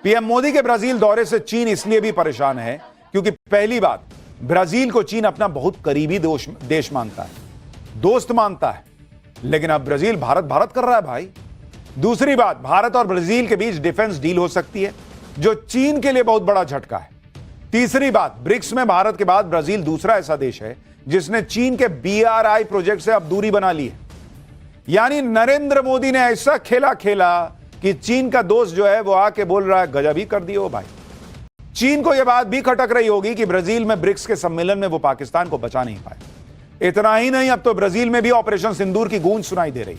PM Modi के Brazil दौरे से चीन इसलिए भी परेशान है क्योंकि पहली बात, ब्राजील को चीन अपना बहुत करीबी देश मानता है, दोस्त मानता है, लेकिन अब ब्राजील भारत भारत कर रहा है भाई। दूसरी बात, भारत और ब्राजील के बीच डिफेंस डील हो सकती है जो चीन के लिए बहुत बड़ा झटका है। तीसरी बात, ब्रिक्स में भारत के बाद ब्राजील दूसरा ऐसा देश है जिसने चीन के BRI प्रोजेक्ट से अब दूरी बना ली है। यानी नरेंद्र मोदी ने ऐसा खेला खेला कि चीन का दोस्त जो है वो आके बोल रहा है गजब ही कर दियो भाई। चीन को यह बात भी खटक रही होगी कि ब्राजील में ब्रिक्स के सम्मेलन में वो पाकिस्तान को बचा नहीं पाए। इतना ही नहीं, अब तो ब्राजील में भी ऑपरेशन सिंदूर की गूंज सुनाई दे रही।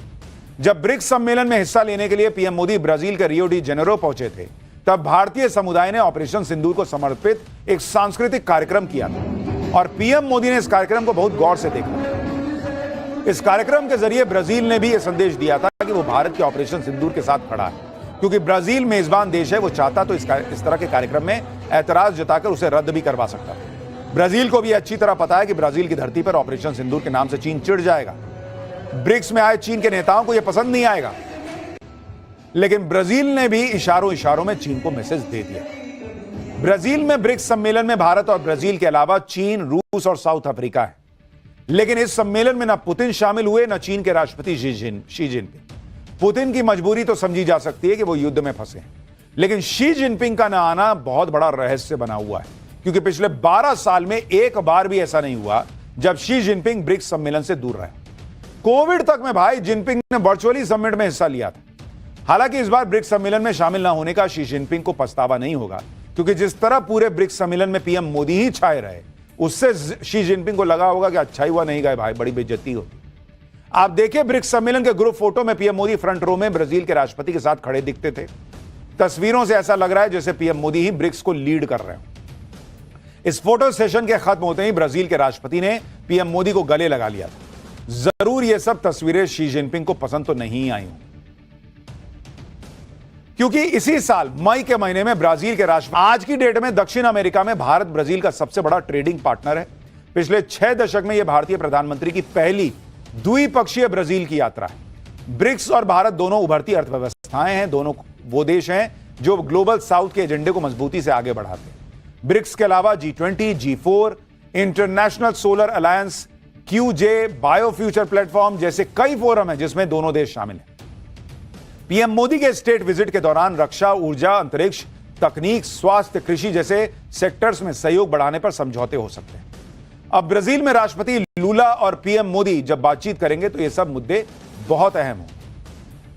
जब ब्रिक्स सम्मेलन में हिस्सा लेने के लिए पीएम मोदी ब्राजील के रियो डी जेनेरो पहुंचे थे, तब भारतीय समुदाय ने ऑपरेशन सिंदूर को समर्पित एक सांस्कृतिक कार्यक्रम किया था और पीएम मोदी ने इस कार्यक्रम को बहुत गौर से देखा। इस कार्यक्रम के जरिए ब्राजील ने भी यह संदेश दिया था कि वो भारत के ऑपरेशन सिंदूर के साथ खड़ा है, क्योंकि ब्राजील मेजबान देश है। वो चाहता तो इस तरह के कार्यक्रम में ऐतराज जताकर उसे रद्द भी करवा सकता था। ब्राजील को भी अच्छी तरह पता है कि ब्राजील की धरती पर ऑपरेशन सिंदूर के नाम से चीन चिढ़ जाएगा। ब्रिक्स में आए चीन के नेताओं को यह पसंद नहीं आएगा, लेकिन ब्राजील ने भी इशारों इशारों में चीन को मैसेज दे दिया। ब्राजील में ब्रिक्स सम्मेलन में भारत और ब्राजील के अलावा चीन, रूस और साउथ अफ्रीका है, लेकिन इस सम्मेलन में न पुतिन शामिल हुए न चीन के राष्ट्रपति शी जिनपिंग। पुतिन की मजबूरी तो समझी जा सकती है कि वो युद्ध में फंसे हैं, लेकिन शी जिनपिंग का न आना बहुत बड़ा रहस्य बना हुआ है, क्योंकि पिछले 12 साल में एक बार भी ऐसा नहीं हुआ जब शी जिनपिंग ब्रिक्स सम्मेलन से दूर रहे। कोविड तक में भाई जिनपिंग ने वर्चुअली समिट में हिस्सा लिया था। हालांकि इस बार ब्रिक्स सम्मेलन में शामिल न होने का शी जिनपिंग को पछतावा नहीं होगा, क्योंकि जिस तरह पूरे ब्रिक्स सम्मेलन में पीएम मोदी ही छाए रहे, उससे शी जिनपिंग को लगा होगा कि अच्छा ही हुआ नहीं गए भाई, बड़ी बेइज्जती होती। आप देखिए, ब्रिक्स सम्मेलन के ग्रुप फोटो में पीएम मोदी फ्रंट रो में ब्राजील के राष्ट्रपति के साथ खड़े दिखते थे। तस्वीरों से ऐसा लग रहा है जैसे पीएम मोदी ही ब्रिक्स को लीड कर रहे हो। इस फोटो सेशन के खत्म होते ही ब्राजील के राष्ट्रपति ने पीएम मोदी को गले लगा लिया था। जरूर यह सब तस्वीरें शी जिनपिंग को पसंद तो नहीं आई हों, क्योंकि इसी साल मई के महीने में ब्राजील के राष्ट्रपति आज की डेट में दक्षिण अमेरिका में भारत ब्राजील का सबसे बड़ा ट्रेडिंग पार्टनर है। पिछले 6 दशक में यह भारतीय प्रधानमंत्री की पहली द्विपक्षीय ब्राजील की यात्रा है। ब्रिक्स और भारत दोनों उभरती अर्थव्यवस्थाएं हैं, दोनों वो देश हैं जो ग्लोबल साउथ के एजेंडे को मजबूती से आगे बढ़ाते हैं। ब्रिक्स के अलावा G20, G4, international solar alliance, QJ, bio future platform जैसे कई फोरम हैं जिसमें दोनों देश शामिल हैं। पीएम मोदी के स्टेट विजिट के दौरान रक्षा, ऊर्जा, अंतरिक्ष, तकनीक, स्वास्थ्य, कृषि जैसे सेक्टर्स में सहयोग बढ़ाने पर समझौते हो सकते हैं। अब ब्राजील में राष्ट्रपति लूला और पीएम मोदी जब बातचीत करेंगे तो ये सब मुद्दे बहुत अहम हों।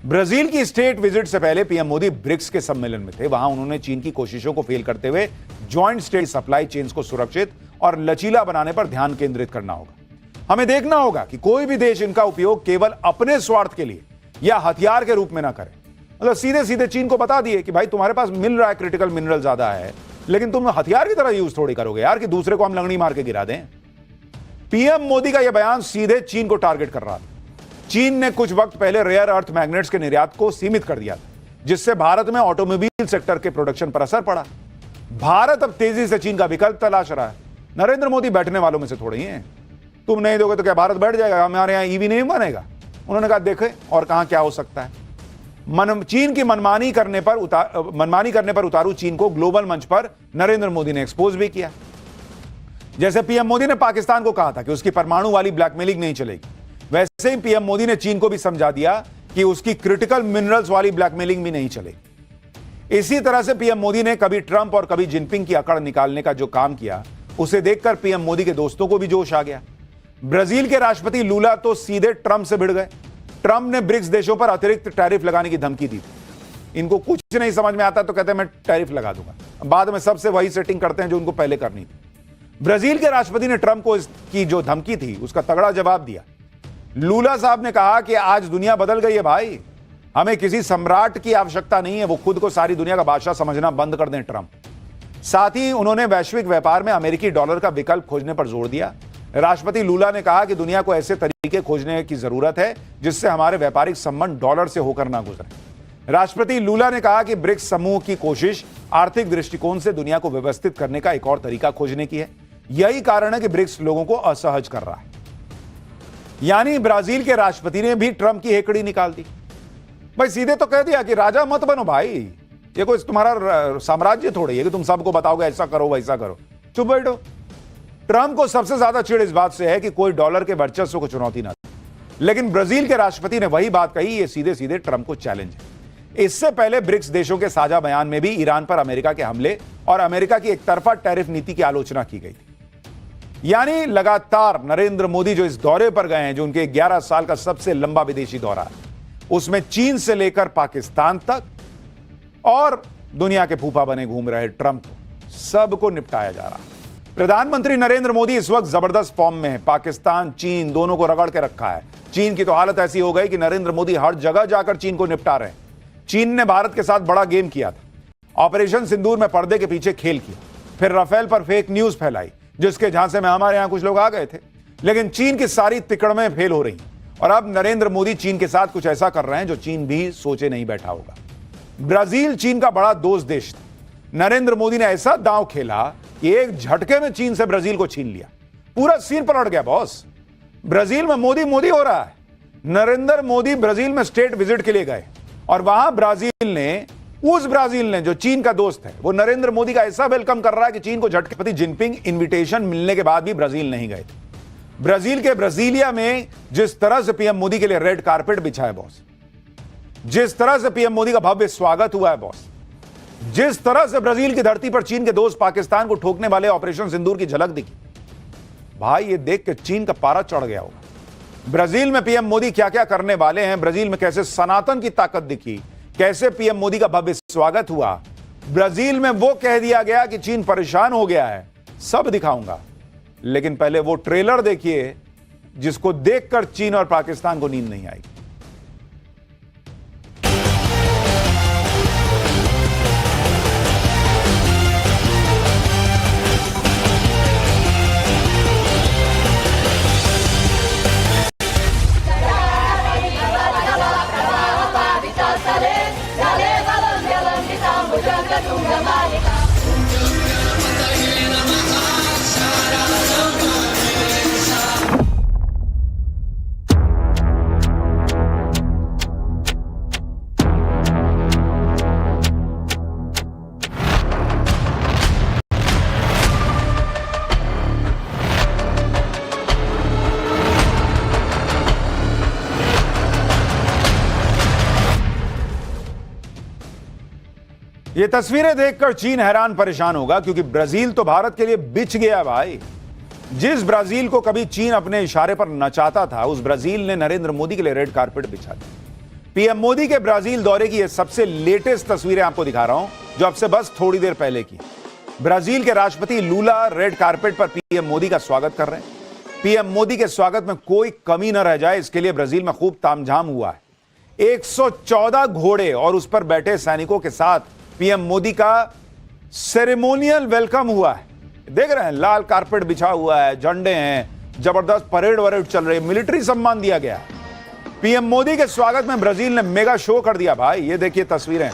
ब्राजील की स्टेट विजिट से पहले पीएम मोदी ब्रिक्स के सम्मेलन में थे। वहां उन्होंने चीन की कोशिशों को फेल करते हुए ज्वाइंट स्टेट सप्लाई चेन्स को सुरक्षित और लचीला बनाने पर ध्यान केंद्रित करना होगा। हमें देखना होगा कि कोई भी देश इनका उपयोग केवल अपने स्वार्थ के लिए या हथियार के रूप में ना करे। मतलब सीधे सीधे चीन को बता दिए कि भाई तुम्हारे पास मिल रहा है, क्रिटिकल मिनरल ज्यादा है, लेकिन तुम हथियार की तरह यूज थोड़ी करोगे यार कि दूसरे को हम लंगड़ी मार के गिरा दें। पीएम मोदी का यह बयान सीधे चीन को टारगेट कर रहा था। चीन ने कुछ वक्त पहले रेयर अर्थ मैग्नेट्स के निर्यात को सीमित कर दिया था, जिससे भारत में ऑटोमोबाइल सेक्टर के प्रोडक्शन पर असर पड़ा। भारत अब तेजी से चीन का विकल्प तलाश रहा है। नरेंद्र मोदी बैठने वालों में से थोड़े ही हैं। तुम नहीं दोगे तो क्या भारत बैठ जाएगा, हमारे यहां ईवी नहीं बनेगा? उन्होंने कहा देखे और कहां क्या हो सकता है। चीन की मनमानी करने पर उतारू चीन को ग्लोबल मंच पर नरेंद्र मोदी ने एक्सपोज भी किया। जैसे पीएम मोदी ने पाकिस्तान को कहा था कि उसकी परमाणु वाली ब्लैकमेलिंग नहीं चलेगी, वैसे ही पीएम मोदी ने चीन को भी समझा दिया कि उसकी क्रिटिकल मिनरल्स वाली ब्लैकमेलिंग भी नहीं चलेगी। इसी तरह से पीएम मोदी ने कभी ट्रंप और कभी जिनपिंग की अकड़ निकालने का जो काम किया, उसे देखकर पीएम मोदी के दोस्तों को भी जोश आ गया। ब्राजील के राष्ट्रपति लूला तो सीधे ट्रंप से भिड़ गए। ट्रंप ने ब्रिक्स देशों पर अतिरिक्त टैरिफ लगाने की धमकी दी थी। इनको कुछ नहीं समझ में आता तो कहते हैं मैं टैरिफ लगा दूंगा। बाद में सबसे वही सेटिंग करते हैं जो उनको पहले करनी थी। ब्राजील के राष्ट्रपति ने ट्रंप को इसकी जो धमकी थी उसका तगड़ा जवाब दिया। लूला साहब ने कहा कि आज दुनिया बदल गई है भाई, हमें किसी सम्राट की आवश्यकता नहीं है, वो खुद को सारी दुनिया का बादशाह समझना बंद कर दें ट्रंप। साथ ही उन्होंने वैश्विक व्यापार में अमेरिकी डॉलर का विकल्प खोजने पर जोर दिया। राष्ट्रपति लूला ने कहा कि दुनिया को ऐसे तरीके खोजने की जरूरत है जिससे हमारे व्यापारिक संबंध डॉलर से होकर ना गुजरे। राष्ट्रपति लूला ने कहा कि ब्रिक्स समूह की कोशिश आर्थिक दृष्टिकोण से दुनिया को व्यवस्थित करने का एक और तरीका खोजने की है। यही कारण है कि ब्रिक्स लोगों को असहज कर रहा है। यानी ब्राजील के राष्ट्रपति ने भी ट्रंप की हेकड़ी निकाल दी। भाई सीधे तो कह दिया कि राजा मत बनो भाई, ये कोई तुम्हारा साम्राज्य थोड़ी है कि तुम सबको बताओगे ऐसा करो वैसा करो। चुप बैठो। ट्रंप को सबसे ज्यादा चिढ़ इस बात से है कि कोई डॉलर के वर्चस्व को चुनौती ना दे, लेकिन ब्राजील के राष्ट्रपति ने वही बात कही, ये सीधे सीधे ट्रंप को चैलेंज है। इससे पहले ब्रिक्स देशों के साझा बयान में भी ईरान पर अमेरिका के हमले और अमेरिका की एकतरफा टैरिफ नीति की आलोचना की गई थी। यानी लगातार नरेंद्र मोदी जो इस दौरे पर गए हैं, जो उनके 11 साल का सबसे लंबा विदेशी दौरा है, उसमें चीन से लेकर पाकिस्तान तक और दुनिया के फूफा बने घूम रहे ट्रंप को सबको निपटाया जा रहा है। प्रधानमंत्री नरेंद्र मोदी इस वक्त जबरदस्त फॉर्म में है। पाकिस्तान चीन दोनों को रगड़ के रखा है। चीन की तो हालत ऐसी हो गई कि नरेंद्र मोदी हर जगह जाकर चीन को निपटा रहे हैं। चीन ने भारत के साथ बड़ा गेम किया था, ऑपरेशन सिंदूर में पर्दे के पीछे खेल किया, फिर राफेल पर फेक न्यूज फैलाई जिसके झांसे में हमारे यहां कुछ लोग आ गए थे, लेकिन चीन की सारी तिकड़में फेल हो रही और अब नरेंद्र मोदी चीन के साथ कुछ ऐसा कर रहे हैं जो चीन भी सोचे नहीं बैठा होगा। ब्राजील चीन का बड़ा दोस्त देश था। नरेंद्र मोदी ने ऐसा दांव खेला कि एक झटके में चीन से ब्राजील को छीन लिया। पूरा सीन पलट गया बॉस। ब्राजील में मोदी मोदी हो रहा है। नरेंद्र मोदी ब्राजील में स्टेट विजिट के लिए गए और वहां ब्राजील ने जो चीन का दोस्त है वो नरेंद्र मोदी का ऐसा वेलकम कर रहा है कि चीन को झटके। पति जिनपिंग इनविटेशन मिलने के बाद भी ब्राजील नहीं गए थे। ब्राजील के ब्राजीलिया में जिस तरह से पीएम मोदी के लिए रेड कारपेट बिछा है बॉस, जिस तरह से पीएम मोदी का भव्य स्वागत हुआ है बॉस, जिस तरह से ब्राजील की धरती पर चीन के दोस्त पाकिस्तान को ठोकने वाले ऑपरेशन सिंदूर की झलक दिखी, भाई ये देख के चीन का पारा चढ़ गया होगा। ब्राजील में पीएम मोदी क्या क्या करने वाले हैं, ब्राजील में कैसे सनातन की ताकत दिखी, कैसे पीएम मोदी का भव्य स्वागत हुआ, ब्राजील में वो कह दिया गया कि चीन परेशान हो गया है, सब दिखाऊंगा। लेकिन पहले वो ट्रेलर देखिए जिसको देखकर चीन और पाकिस्तान को नींद नहीं आई। ये तस्वीरें देखकर चीन हैरान परेशान होगा, क्योंकि ब्राजील तो भारत के लिए बिछ गया भाई। जिस ब्राजील को कभी चीन अपने इशारे पर नचाता था, उस ब्राजील ने नरेंद्र मोदी के लिए रेड कारपेट बिछा दिया। पीएम मोदी के ब्राजील दौरे की ये सबसे लेटेस्ट तस्वीरें आपको दिखा रहा हूं, जो अब से बस थोड़ी देर पहले की। ब्राजील के राष्ट्रपति लूला रेड कारपेट पर पीएम मोदी का स्वागत कर रहे हैं। पीएम मोदी के स्वागत में कोई कमी न रह जाए, इसके लिए ब्राजील में खूब तामझाम हुआ है। 114 घोड़े और उस पर बैठे सैनिकों के साथ पीएम मोदी का सेरेमोनियल वेलकम हुआ है। देख रहे हैं, लाल कारपेट बिछा हुआ है, झंडे हैं, जबरदस्त परेड वरेड चल रही है, मिलिट्री सम्मान दिया गया। पीएम मोदी के स्वागत में ब्राजील ने मेगा शो कर दिया भाई। ये देखिए तस्वीरें,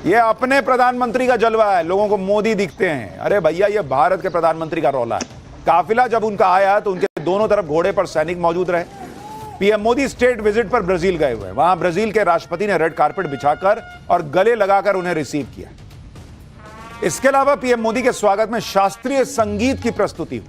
ये अपने प्रधानमंत्री का जलवा है, लोगों को मोदी दिखते हैं। अरे भैया, ये भारत के प्रधानमंत्री का रौला है। काफिला जब उनका आया तो उनके दोनों तरफ घोड़े पर सैनिक मौजूद रहे। पीएम मोदी स्टेट विजिट पर ब्राजील गए हुए हैं। वहां ब्राजील के राष्ट्रपति ने रेड कारपेट बिछाकर और गले लगाकर उन्हें रिसीव किया। इसके अलावा पीएम मोदी के स्वागत में शास्त्रीय संगीत की प्रस्तुति हुई।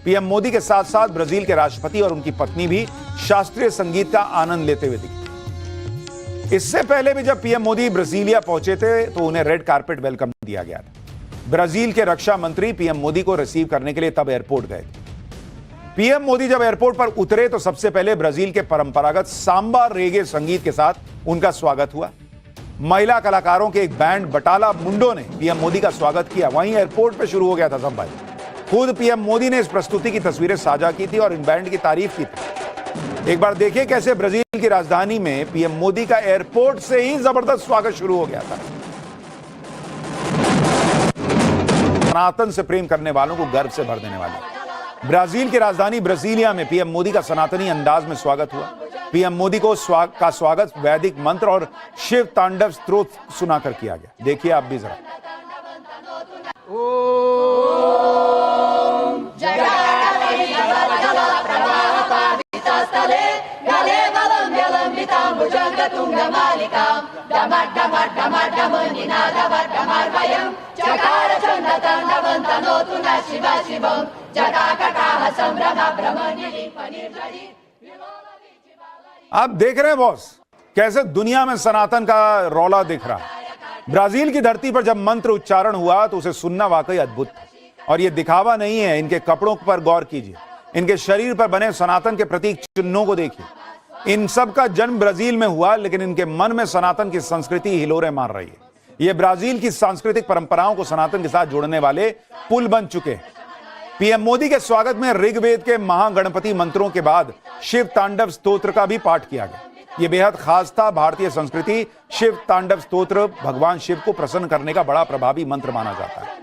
पीएम मोदी के साथ साथ ब्राजील के राष्ट्रपति और उनकी पत्नी भी शास्त्रीय संगीत का आनंद लेते हुए दिखे। इससे पहले भी जब पीएम मोदी ब्राजीलिया पहुंचे थे तो उन्हें रेड कारपेट वेलकम दिया गया था। ब्राजील के रक्षा मंत्री पीएम मोदी को रिसीव करने के लिए तब एयरपोर्ट गए थे। पीएम मोदी जब एयरपोर्ट पर उतरे तो सबसे पहले ब्राजील के परंपरागत सांबा रेगे संगीत के साथ उनका स्वागत हुआ। महिला कलाकारों के एक बैंड बटाला मुंडो ने पीएम मोदी का स्वागत किया। वहीं एयरपोर्ट पे शुरू हो गया था सब भाई। खुद पीएम मोदी ने इस प्रस्तुति की तस्वीरें साझा की थी और इन बैंड की तारीफ की थी। एक बार देखिए कैसे ब्राजील की राजधानी में पीएम मोदी का एयरपोर्ट से ही जबरदस्त स्वागत शुरू हो गया था। सनातन से प्रेम करने वालों को गर्व से भर देने वाली ब्राजील की राजधानी ब्राजीलिया में पीएम मोदी का सनातनी अंदाज में स्वागत हुआ। पीएम मोदी को स्वागत वैदिक मंत्र और शिव तांडव स्तोत्र सुनाकर किया गया। देखिए आप भी जरा। ओम आप देख रहे हैं बॉस कैसे दुनिया में सनातन का रौला दिख रहा है। ब्राजील की धरती पर जब मंत्र उच्चारण हुआ तो उसे सुनना वाकई अद्भुत था। और यह दिखावा नहीं है, इनके कपड़ों पर गौर कीजिए, इनके शरीर पर बने सनातन के प्रतीक चिन्हों को देखिए। इन सब का जन्म ब्राजील में हुआ, लेकिन इनके मन में सनातन की संस्कृति हिलोरे मार रही है। ये ब्राजील की सांस्कृतिक परंपराओं को सनातन के साथ जोड़ने वाले पुल बन चुके हैं। पीएम मोदी के स्वागत में ऋग्वेद के महागणपति मंत्रों के बाद शिव तांडव स्तोत्र का भी पाठ किया गया। यह बेहद खास था। भारतीय संस्कृति शिव तांडव स्तोत्र भगवान शिव को प्रसन्न करने का बड़ा प्रभावी मंत्र माना जाता है।